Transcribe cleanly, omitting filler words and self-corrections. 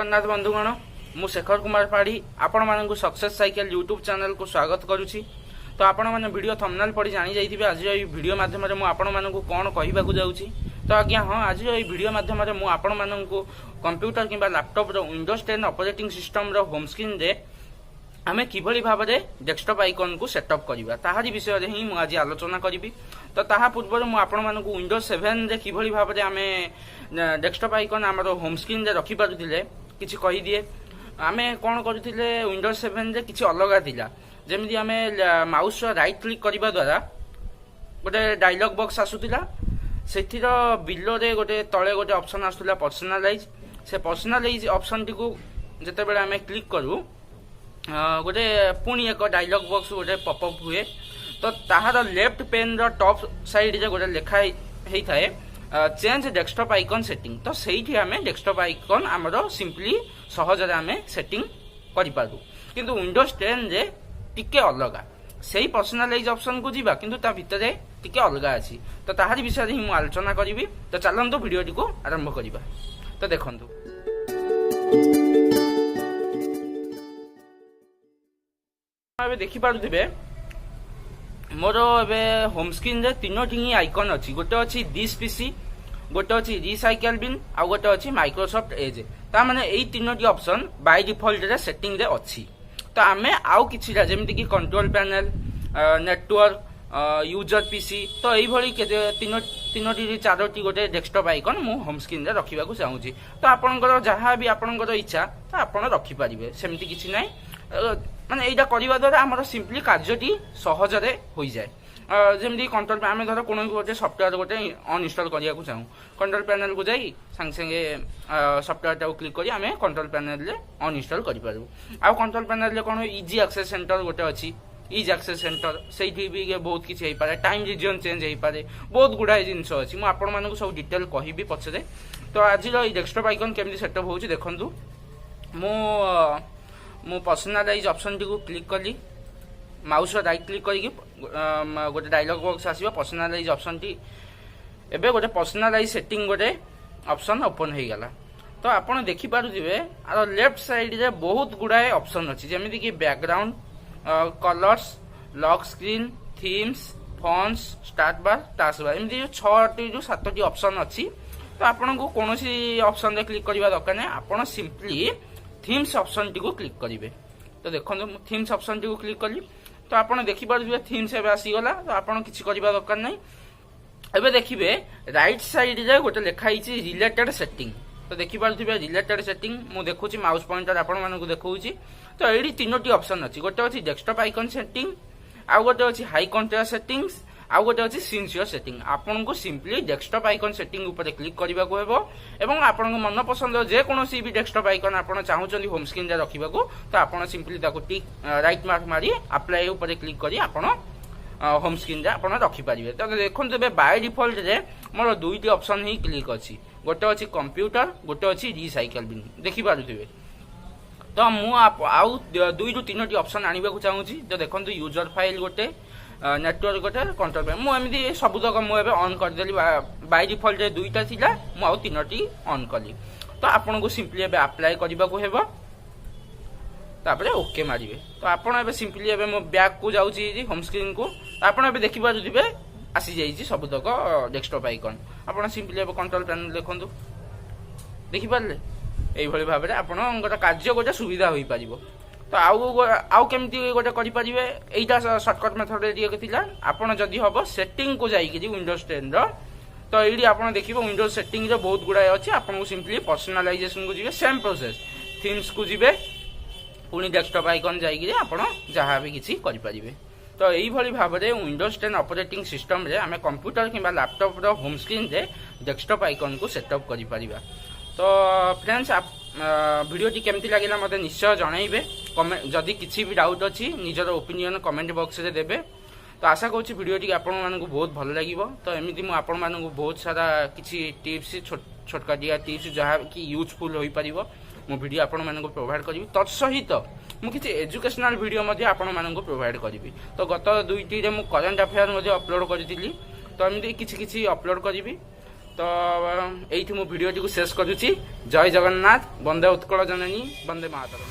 जगन्नाथ बंधुगण मु शेखर कुमार पाढ़ी आपण मानक सक्सेस साइकिल यूट्यूब चैनल को स्वागत करुच्ची। तो आपण मैंने वीडियो थंबनेल पढ़ी जानी जाइए आज ये वीडियो माध्यम मुझे आपण मानक कौन कहवाक जाऊँगी। तो आज्ञा हाँ आज ये वीडियो माध्यम मुझे आपण मानक कंप्यूटर किंबा लैपटॉप विंडोज 10 ऑपरेटिंग सिस्टम रो होम स्क्रीन रे आमे किभली भाव में डेस्कटॉप आइकन को सेटअप करवा ताहारी विषय रे ही आज आलोचना करी। तो ताहा पूर्व मु आपण मानक विंडोज 7 रे किभली भाव में आमे डेस्कटॉप आइकन आमर होम स्क्रीन रे रखि पारुथिले किछि कहि दिए। आमे कोन करूथिले विंडोज 7 रे किछि अलगा थिला जेमिति आमे माउस राइट क्लिक करबा द्वारा गोटे डायलॉग बॉक्स आसुथिला सेथिर बिलो रे गोटे तळे गोटे ऑप्शन आसुथिला पर्सनलाइज। से पर्सनलाइज ऑप्शन टी को जते बेले आमे क्लिक करू गोटे पुणी एक डायलॉग बॉक्स गोटे पॉपअप हुए। तो ताहार लेफ्ट पेन रो टॉप साइड रे गोटे लेखा हेई थाए चेंज डेस्कटॉप आइकन सेटिंग। तो सेठी आमे डेस्कटॉप आइकन हमरो सिंपली सहज रे आमे सेटिंग करि पारु। किंतु विंडोज 10 रे टिके अलगा सेही पर्सनलाइज ऑप्शन को जीवा किंतु ता भितरे टिके अलगा अछि। तो ताहारी विषय रे ही मु आलोचना करिवि। तो चलंतु वीडियो को आरंभ करिबा। तो देखंतु एबे देखि पारुथिबे मोर एबे होम स्क्रीन रे तीनोटी ही आइकन अछि। गोटे अछि दिस पीसी, गोटे अछि रिसाइकल बिन आ गोटे अछि माइक्रोसॉफ्ट एज। ता माने एई तीनोटी ऑप्शन बाय डिफॉल्ट रे सेटिंग रे अछि। तो आमे आउ किछिरा जेमिति कि control panel network user PC तो एई भली तीनोटी चारोटी गोटे डेस्कटॉप आइकन मु होम स्क्रीन रे रखिबा को चाहूची। तो आपनकर जहां भी आपनकर इच्छा तो आपन रखि पारिबे सेमिति किछि नै माने एइटा करिवा द्वारा हमर सिंपली कार्यटी सहज रे होई जाय। जेमदी कंट्रोल आमे धर कोनो गोटे सॉफ्टवेयर गोटे अनइंस्टॉल करिया को चाहू कंट्रोल पैनल को जाई संग संगे सॉफ्टवेयर टा क्लिक करी आमे कंट्रोल पैनल रे अनइंस्टॉल करि पारु। आ कंट्रोल पैनल रे कोनो इजी एक्सेस सेंटर गोटे अछि इज एक्सेस सेंटर सेठी भी बहुत किछि हेई पारे टाइम रीजन चेंज हेई पारे बहुत गुडाय जिंस अछि। मु आपण मानकु सब डिटेल कहिबी पछरे। तो आज रो डेस्कटॉप आइकन केमदी सेटअप होउची देखंतु। मु पर्सनलाइज ऑप्शन टी को क्लिक कली माउस राइट क्लिक करके गोटे डायलॉग बॉक्स आसीबा पर्सनलाइज ऑप्शन टी एबे गोटे पर्सनलाइज सेटिंग गोटे ऑप्शन ओपन हो गला। तो आपण देखि पारुथिबे आरो लेफ्ट साइड रे बहुत गुडाए ऑप्शन अछि जेमिति कि background colours lock screen themes fonts start bar task bar एमदी 6टी जो 7टी ऑप्शन अछि। तो आपण को कोनोसी ऑप्शन रे क्लिक करबा दरकार नै आपण सिंपली थीम्स ऑप्शन टी को क्लिक करिवे। तो देखो थीम्स ऑप्शन टी को क्लिक कली तो आपण देखि पारुथिबे थीम्स एबे आसी गला। तो आपण किछि करबा दरकार नै एबे देखिबे राइट साइड रे गोटे लेखा हिची रिलेटेड सेटिंग। तो देखि पारुथिबे रिलेटेड सेटिंग मु देखुची माउस पॉइंटर आपण मानकु देखौची। तो एडी तीनोटी ऑप्शन अछि गोटे अछि डेस्कटॉप आइकन सेटिंग आ गोटे अछि हाई कॉन्ट्रास्ट सेटिंग्स आ गोटे अछि सिंसियर सेटिंग। आपन को सिंपली डेस्कटॉप आइकन सेटिंग ऊपर क्लिक करबा को हेबो एवं आपन को मन पसंद जे कोनोसी भी डेस्कटॉप आइकन आपन चाहउचंदी होम स्क्रीन रे रखिबा को तो आपन सिंपली ताको टिक राइट मार्क मारी अप्लाई ऊपर क्लिक करी आपन होम स्क्रीन रे आपन रखि पारिबे। तो देखन बे बाय डिफॉल्ट रे मोर दुईटी ऑप्शन ही क्लिक अछि गोटे अछि कंप्यूटर गोटे अछि रिसाइकल बिन देखि पारुथिबे। तो मु आउ दुई रु तीनोटी ऑप्शन आनिबा को चाहूची। तो देखंतु यूजर फाइल गोटे नेटवर्क गोटे कंट्रोल पैनल मु एमिदी सब तक मु एबे ऑन कर देली बाय डिफॉल्ट रे दुईटा थिला मु आउ तीनोटी ऑन कली। तो आपन को सिंपली एबे अप्लाई करबा को हेबो तापरे ओके मारिबे। तो आपन एबे सिंपली एबे मो बैक को जाउची होम स्क्रीन को आपन एबे देखि पारुथिबे आसी जाईची सब तक डेस्कटॉप आइकन। आपन सिंपली एबे कंट्रोल पैनल देखंतु देखि पारले एई भली भाबे आपन गोटे कार्य गोटे सुविधा होई पारिबो। तो आउ केमती गोटे करि परिबे एइटा शॉर्टकट मेथड रे थिला। आपन जदी हबो सेटिंग को जाई कि विंडोज 10 रो तो एडी आपन देखिबो विंडोज सेटिंग रे बहुत गुडाय अछि। आपन को सिंपली पर्सनलाइजेशन को जिवे सेम प्रोसेस थीम्स को जिवे पुनी डेस्कटॉप आइकन जाई कि आपन जहां भी किछि करि परिबे। तो एई भली भाबे विंडोज 10 ऑपरेटिंग सिस्टम रे हमें कंप्यूटर किबा लैपटॉप रो होम स्क्रीन रे डेस्कटॉप आइकन को सेटअप करि परिबा। तो फ्रेंड्स आप वीडियो टी केमती लागिला मते निश्चय जणाइबे कमेंट जदी किछि भी डाउट अछि निजर ओपिनियन कमेंट बॉक्स रे देबे। तो आशा करूची वीडियो टी आपण मानकु बहुत भल लागिवो। तो एमिति मु आपण मानकु बहुत सारा किछि टिप्स छोटकाटिया टिप्स जहा कि यूजफुल होई परिबो मु वीडियो आपण मानकु प्रोवाइड करबी। तत् सहित मु किछि एजुकेशनल वीडियो मध्ये आपण मानकु प्रोवाइड करबी। तो गत दुईटी रे मु करंट अफेयर मध्ये अपलोड करथिली तो एमिति किछि किछि अपलोड करबी। तो एठी मु भिडियो टी शेष करुच्ची। जय जगन्नाथ, वंदे उत्कल जननी, वंदे मातरम।